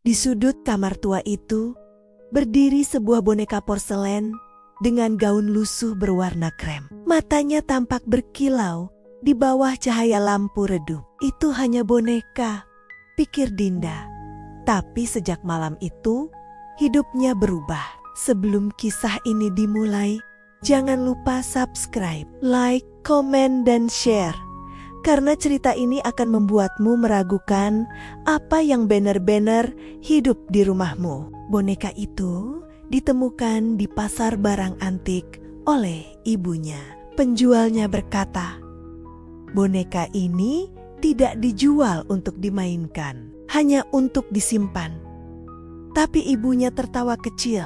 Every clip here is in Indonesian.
Di sudut kamar tua itu, berdiri sebuah boneka porselen dengan gaun lusuh berwarna krem. Matanya tampak berkilau di bawah cahaya lampu redup. Itu hanya boneka, pikir Dinda. Tapi sejak malam itu, hidupnya berubah. Sebelum kisah ini dimulai, jangan lupa subscribe, like, komen, dan share. Karena cerita ini akan membuatmu meragukan apa yang benar-benar hidup di rumahmu. Boneka itu ditemukan di pasar barang antik oleh ibunya. Penjualnya berkata, boneka ini tidak dijual untuk dimainkan, hanya untuk disimpan. Tapi ibunya tertawa kecil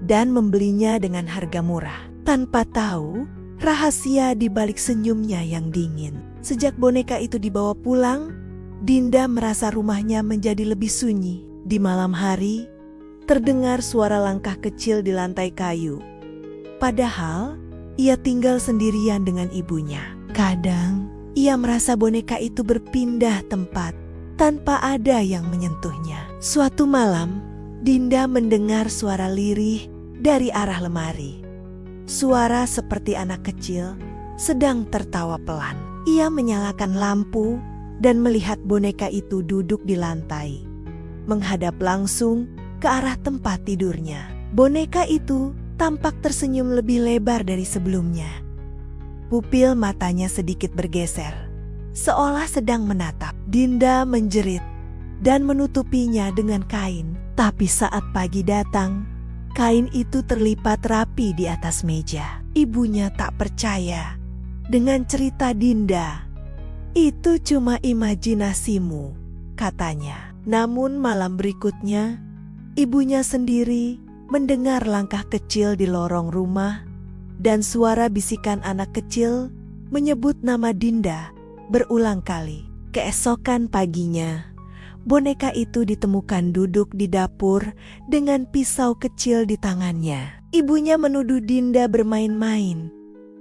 dan membelinya dengan harga murah, tanpa tahu rahasia di balik senyumnya yang dingin. Sejak boneka itu dibawa pulang, Dinda merasa rumahnya menjadi lebih sunyi. Di malam hari, terdengar suara langkah kecil di lantai kayu. Padahal, ia tinggal sendirian dengan ibunya. Kadang, ia merasa boneka itu berpindah tempat tanpa ada yang menyentuhnya. Suatu malam, Dinda mendengar suara lirih dari arah lemari. Suara seperti anak kecil sedang tertawa pelan. Ia menyalakan lampu dan melihat boneka itu duduk di lantai, menghadap langsung ke arah tempat tidurnya. Boneka itu tampak tersenyum lebih lebar dari sebelumnya. Pupil matanya sedikit bergeser, seolah sedang menatap. Dinda menjerit dan menutupinya dengan kain. Tapi saat pagi datang, kain itu terlipat rapi di atas meja. Ibunya tak percaya dengan cerita Dinda. Itu cuma imajinasimu, katanya. Namun malam berikutnya, ibunya sendiri mendengar langkah kecil di lorong rumah dan suara bisikan anak kecil menyebut nama Dinda berulang kali. Keesokan paginya, boneka itu ditemukan duduk di dapur dengan pisau kecil di tangannya. Ibunya menuduh Dinda bermain-main,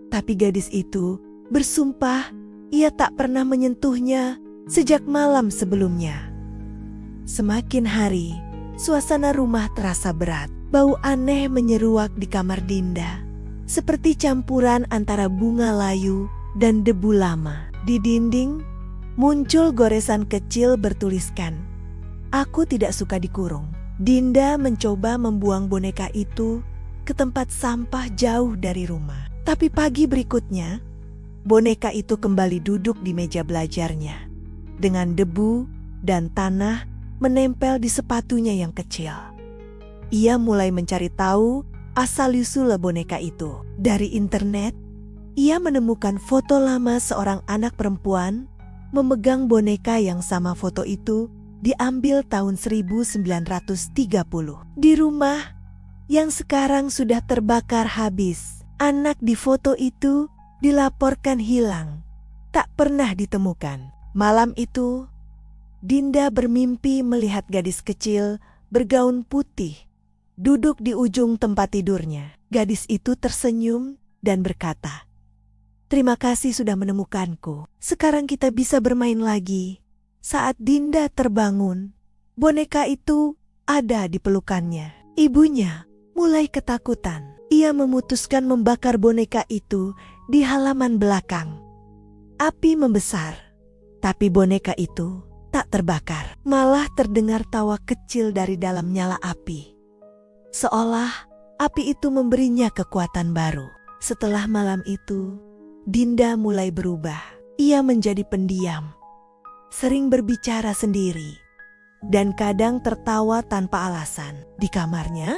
tapi gadis itu bersumpah ia tak pernah menyentuhnya sejak malam sebelumnya. Semakin hari, suasana rumah terasa berat. Bau aneh menyeruak di kamar Dinda, seperti campuran antara bunga layu dan debu lama. Di dinding, muncul goresan kecil bertuliskan, "Aku tidak suka dikurung." Dinda mencoba membuang boneka itu ke tempat sampah jauh dari rumah. Tapi pagi berikutnya, boneka itu kembali duduk di meja belajarnya, dengan debu dan tanah menempel di sepatunya yang kecil. Ia mulai mencari tahu asal-usul boneka itu. Dari internet, ia menemukan foto lama seorang anak perempuan memegang boneka yang sama. Foto itu diambil tahun 1930. Di rumah yang sekarang sudah terbakar habis, anak di foto itu dilaporkan hilang, tak pernah ditemukan. Malam itu, Dinda bermimpi melihat gadis kecil bergaun putih duduk di ujung tempat tidurnya. Gadis itu tersenyum dan berkata, "Terima kasih sudah menemukanku. Sekarang kita bisa bermain lagi." Saat Dinda terbangun, boneka itu ada di pelukannya. Ibunya mulai ketakutan. Ia memutuskan membakar boneka itu di halaman belakang. Api membesar, tapi boneka itu tak terbakar. Malah terdengar tawa kecil dari dalam nyala api, seolah api itu memberinya kekuatan baru. Setelah malam itu, Dinda mulai berubah. Ia menjadi pendiam, sering berbicara sendiri, dan kadang tertawa tanpa alasan. Di kamarnya,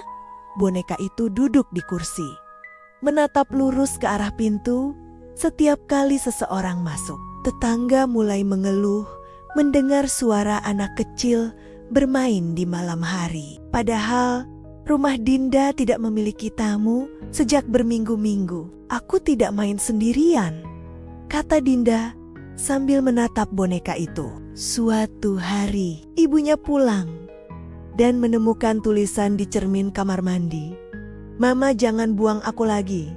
boneka itu duduk di kursi, menatap lurus ke arah pintu setiap kali seseorang masuk. Tetangga mulai mengeluh mendengar suara anak kecil bermain di malam hari. Padahal rumah Dinda tidak memiliki tamu sejak berminggu-minggu. "Aku tidak main sendirian," kata Dinda sambil menatap boneka itu. Suatu hari, ibunya pulang dan menemukan tulisan di cermin kamar mandi. "Mama, jangan buang aku lagi."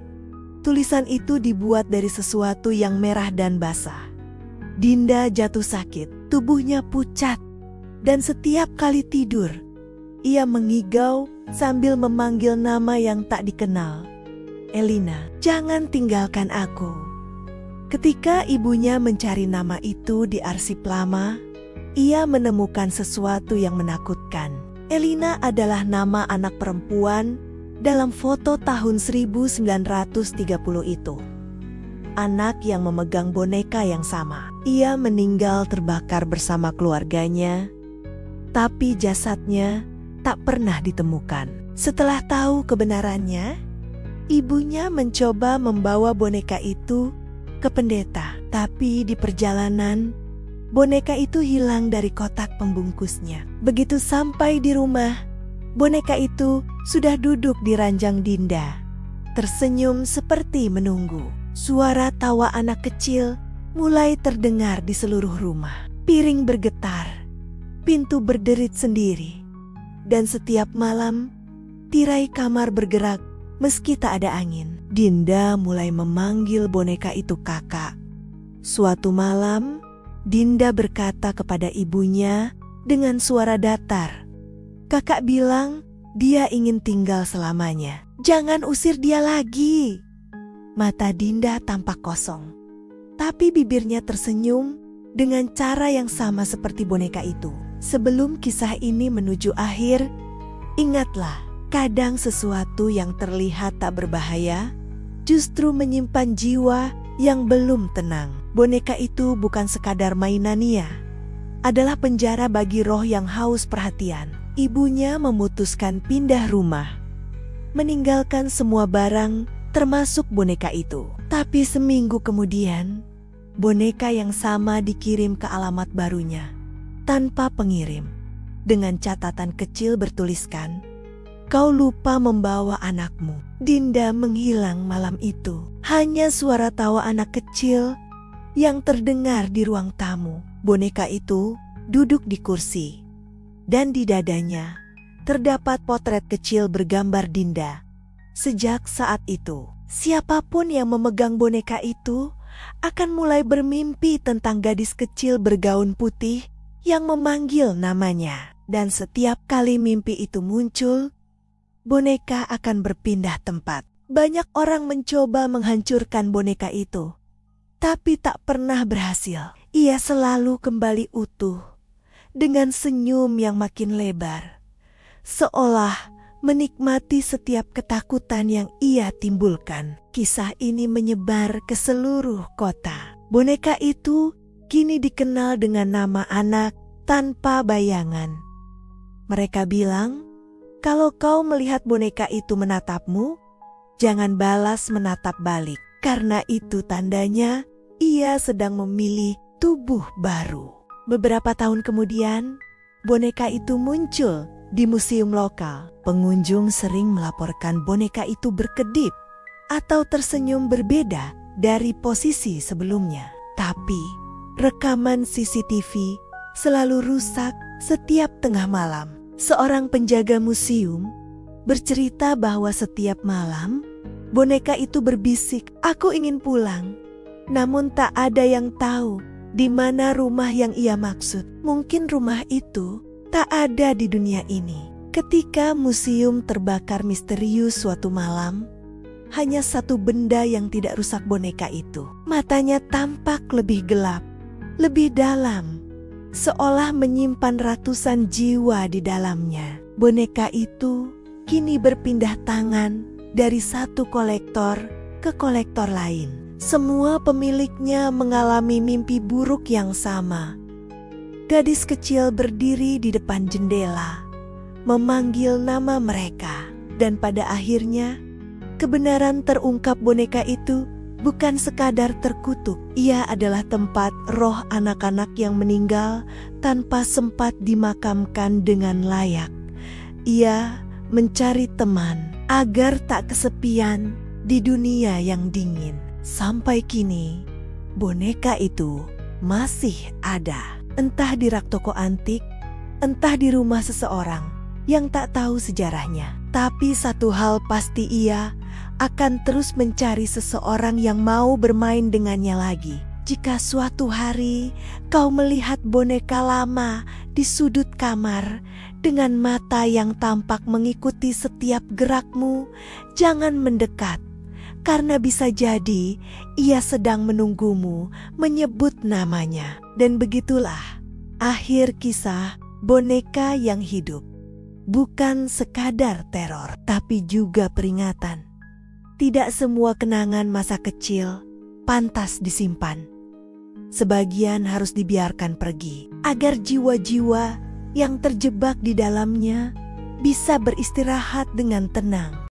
Tulisan itu dibuat dari sesuatu yang merah dan basah. Dinda jatuh sakit, tubuhnya pucat, dan setiap kali tidur, Ia mengigau sambil memanggil nama yang tak dikenal. "Elina, jangan tinggalkan aku." Ketika ibunya mencari nama itu di arsip lama, ia menemukan sesuatu yang menakutkan. Elina adalah nama anak perempuan dalam foto tahun 1930 itu. Anak yang memegang boneka yang sama. Ia meninggal terbakar bersama keluarganya, tapi jasadnya tak pernah ditemukan. Setelah tahu kebenarannya, ibunya mencoba membawa boneka itu ke pendeta. Tapi di perjalanan, boneka itu hilang dari kotak pembungkusnya. Begitu sampai di rumah, boneka itu sudah duduk di ranjang Dinda, tersenyum seperti menunggu. Suara tawa anak kecil mulai terdengar di seluruh rumah. Piring bergetar, pintu berderit sendiri, dan setiap malam tirai kamar bergerak meski tak ada angin. Dinda mulai memanggil boneka itu kakak. Suatu malam, Dinda berkata kepada ibunya dengan suara datar, "Kakak bilang dia ingin tinggal selamanya. Jangan usir dia lagi." Mata Dinda tampak kosong, tapi bibirnya tersenyum dengan cara yang sama seperti boneka itu. Sebelum kisah ini menuju akhir, ingatlah, kadang sesuatu yang terlihat tak berbahaya justru menyimpan jiwa yang belum tenang. Boneka itu bukan sekadar mainania, adalah penjara bagi roh yang haus perhatian. Ibunya memutuskan pindah rumah, meninggalkan semua barang termasuk boneka itu. Tapi seminggu kemudian, boneka yang sama dikirim ke alamat barunya tanpa pengirim, dengan catatan kecil bertuliskan, "Kau lupa membawa anakmu." Dinda menghilang malam itu. Hanya suara tawa anak kecil yang terdengar di ruang tamu. Boneka itu duduk di kursi, dan di dadanya terdapat potret kecil bergambar Dinda. Sejak saat itu, siapapun yang memegang boneka itu akan mulai bermimpi tentang gadis kecil bergaun putih yang memanggil namanya. Dan setiap kali mimpi itu muncul, boneka akan berpindah tempat. Banyak orang mencoba menghancurkan boneka itu, tapi tak pernah berhasil. Ia selalu kembali utuh, dengan senyum yang makin lebar, seolah menikmati setiap ketakutan yang ia timbulkan. Kisah ini menyebar ke seluruh kota. Boneka itu kini dikenal dengan nama anak tanpa bayangan. Mereka bilang, kalau kau melihat boneka itu menatapmu, jangan balas menatap balik, karena itu tandanya ia sedang memilih tubuh baru. Beberapa tahun kemudian, boneka itu muncul di museum lokal. Pengunjung sering melaporkan boneka itu berkedip atau tersenyum berbeda dari posisi sebelumnya. Tapi rekaman CCTV selalu rusak setiap tengah malam. Seorang penjaga museum bercerita bahwa setiap malam boneka itu berbisik, "Aku ingin pulang." Namun tak ada yang tahu di mana rumah yang ia maksud. Mungkin rumah itu tak ada di dunia ini. Ketika museum terbakar misterius suatu malam, hanya satu benda yang tidak rusak boneka itu. Matanya tampak lebih gelap, lebih dalam, seolah menyimpan ratusan jiwa di dalamnya. Boneka itu kini berpindah tangan dari satu kolektor ke kolektor lain. Semua pemiliknya mengalami mimpi buruk yang sama. Gadis kecil berdiri di depan jendela, memanggil nama mereka. Dan pada akhirnya, kebenaran terungkap. Boneka itu bukan sekadar terkutuk. Ia adalah tempat roh anak-anak yang meninggal tanpa sempat dimakamkan dengan layak. Ia mencari teman agar tak kesepian di dunia yang dingin. Sampai kini, boneka itu masih ada. Entah di rak toko antik, entah di rumah seseorang yang tak tahu sejarahnya. Tapi satu hal pasti, ia akan terus mencari seseorang yang mau bermain dengannya lagi. Jika suatu hari kau melihat boneka lama di sudut kamar dengan mata yang tampak mengikuti setiap gerakmu, jangan mendekat, karena bisa jadi ia sedang menunggumu menyebut namanya. Dan begitulah akhir kisah boneka yang hidup. Bukan sekadar teror, tapi juga peringatan. Tidak semua kenangan masa kecil pantas disimpan. Sebagian harus dibiarkan pergi, agar jiwa-jiwa yang terjebak di dalamnya bisa beristirahat dengan tenang.